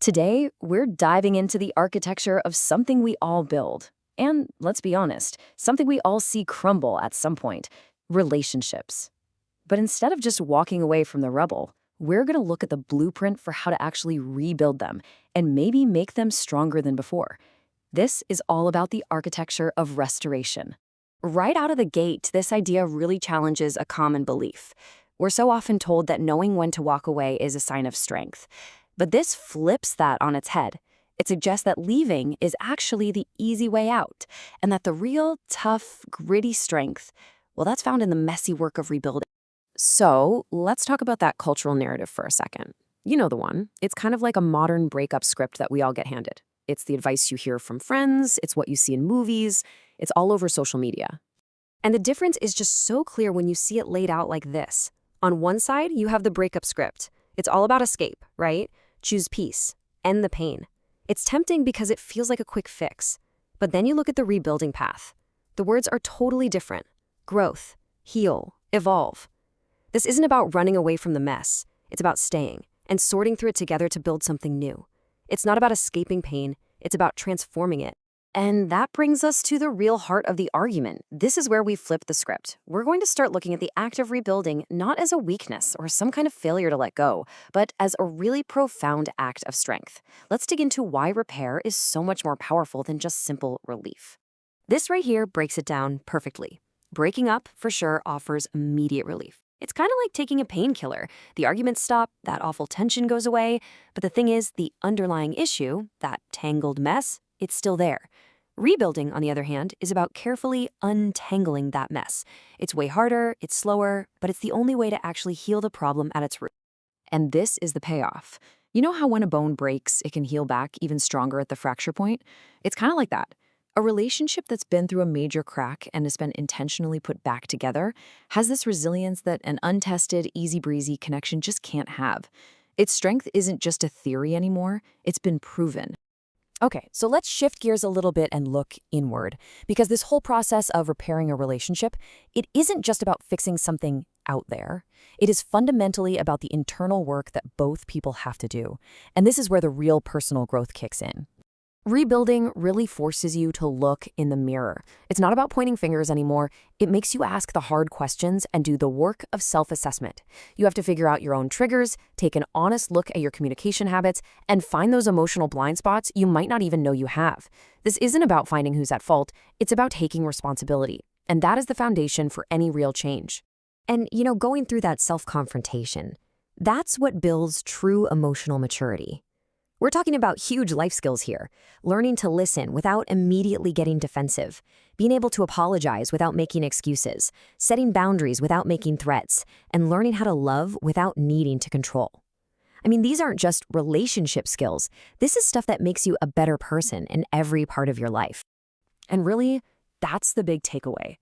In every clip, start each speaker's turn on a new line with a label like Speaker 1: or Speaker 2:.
Speaker 1: Today, we're diving into the architecture of something we all build. And let's be honest, something we all see crumble at some point relationships. But instead of just walking away from the rubble, we're going to look at the blueprint for how to actually rebuild them and maybe make them stronger than before. This is all about the architecture of restoration. Right out of the gate, this idea really challenges a common belief. We're so often told that knowing when to walk away is a sign of strength. But this flips that on its head. It suggests that leaving is actually the easy way out, and that the real, tough, gritty strength, well, that's found in the messy work of rebuilding. So let's talk about that cultural narrative for a second. You know the one. It's kind of like a modern breakup script that we all get handed. It's the advice you hear from friends, it's what you see in movies, it's all over social media. And the difference is just so clear when you see it laid out like this. On one side, you have the breakup script. It's all about escape, right? Choose peace, end the pain. It's tempting because it feels like a quick fix. But then you look at the rebuilding path. The words are totally different. Growth, heal, evolve. This isn't about running away from the mess. It's about staying and sorting through it together to build something new. It's not about escaping pain. It's about transforming it. And that brings us to the real heart of the argument. This is where we flip the script. We're going to start looking at the act of rebuilding not as a weakness or some kind of failure to let go, but as a really profound act of strength. Let's dig into why repair is so much more powerful than just simple relief. This right here breaks it down perfectly. Breaking up, for sure, offers immediate relief. It's kind of like taking a painkiller. The arguments stop, that awful tension goes away, but the thing is, the underlying issue, that tangled mess, it's still there. Rebuilding, on the other hand, is about carefully untangling that mess. It's way harder, it's slower, but it's the only way to actually heal the problem at its root. And this is the payoff. You know how when a bone breaks, it can heal back even stronger at the fracture point? It's kind of like that. A relationship that's been through a major crack and has been intentionally put back together has this resilience that an untested, easy-breezy connection just can't have. Its strength isn't just a theory anymore, it's been proven. Okay, so let's shift gears a little bit and look inward, because this whole process of repairing a relationship, it isn't just about fixing something out there. It is fundamentally about the internal work that both people have to do. And this is where the real personal growth kicks in. Rebuilding really forces you to look in the mirror. It's not about pointing fingers anymore. It makes you ask the hard questions and do the work of self-assessment. You have to figure out your own triggers, take an honest look at your communication habits, and find those emotional blind spots you might not even know you have. This isn't about finding who's at fault. It's about taking responsibility. And that is the foundation for any real change. And, going through that self-confrontation, that's what builds true emotional maturity. We're talking about huge life skills here. Learning to listen without immediately getting defensive, being able to apologize without making excuses, setting boundaries without making threats, and learning how to love without needing to control. I mean, these aren't just relationship skills. This is stuff that makes you a better person in every part of your life. And really, that's the big takeaway.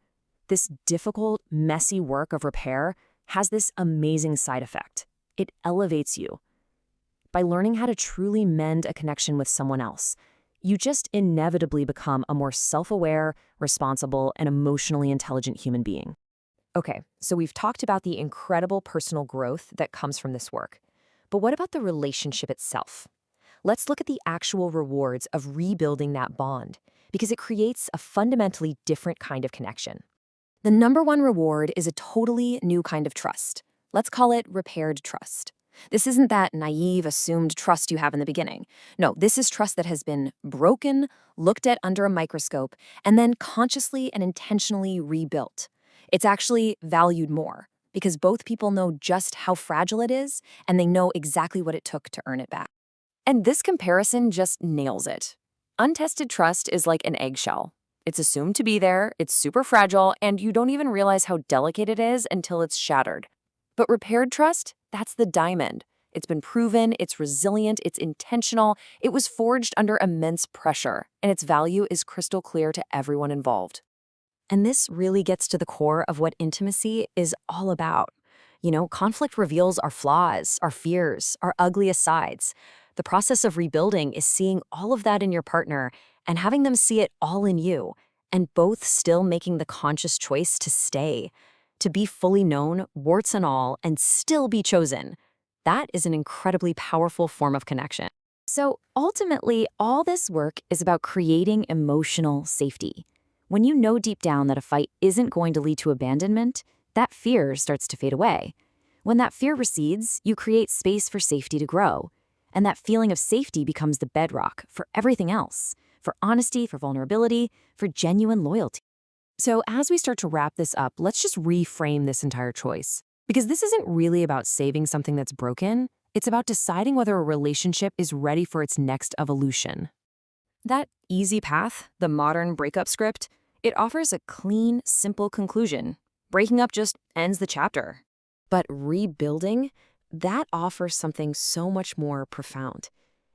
Speaker 1: This difficult, messy work of repair has this amazing side effect. It elevates you. By learning how to truly mend a connection with someone else, you just inevitably become a more self-aware, responsible, and emotionally intelligent human being. Okay, so we've talked about the incredible personal growth that comes from this work. But what about the relationship itself? Let's look at the actual rewards of rebuilding that bond, because it creates a fundamentally different kind of connection. The number one reward is a totally new kind of trust. Let's call it repaired trust. This isn't that naive, assumed trust you have in the beginning. No, this is trust that has been broken, looked at under a microscope, and then consciously and intentionally rebuilt. It's actually valued more because both people know just how fragile it is, and they know exactly what it took to earn it back. And this comparison just nails it. Untested trust is like an eggshell. It's assumed to be there, it's super fragile, and you don't even realize how delicate it is until it's shattered. But repaired trust, that's the diamond. It's been proven, it's resilient, it's intentional, it was forged under immense pressure, and its value is crystal clear to everyone involved. And this really gets to the core of what intimacy is all about. Conflict reveals our flaws, our fears, our ugliest sides. The process of rebuilding is seeing all of that in your partner and having them see it all in you, and both still making the conscious choice to stay. To be fully known, warts and all, and still be chosen. That is an incredibly powerful form of connection. So ultimately, all this work is about creating emotional safety. When you know deep down that a fight isn't going to lead to abandonment, that fear starts to fade away. When that fear recedes, you create space for safety to grow. And that feeling of safety becomes the bedrock for everything else, for honesty, for vulnerability, for genuine loyalty.
Speaker 2: So, as we start to wrap this up, let's just reframe this entire choice. Because this isn't really about saving something that's broken, it's about deciding whether a relationship is ready for its next evolution.
Speaker 1: That easy path, the modern breakup script, it offers a clean, simple conclusion. Breaking up just ends the chapter. But rebuilding, that offers something so much more profound.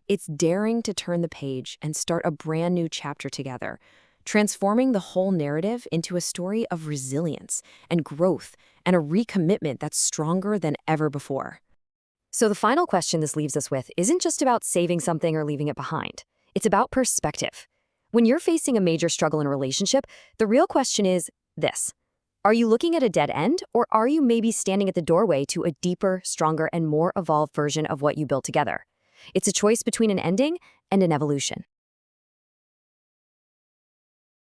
Speaker 1: It's daring to turn the page and start a brand new chapter together, transforming the whole narrative into a story of resilience and growth and a recommitment that's stronger than ever before. So the final question this leaves us with isn't just about saving something or leaving it behind. It's about perspective. When you're facing a major struggle in a relationship, the real question is this. Are you looking at a dead end, or are you maybe standing at the doorway to a deeper, stronger, and more evolved version of what you built together? It's a choice between an ending and an evolution.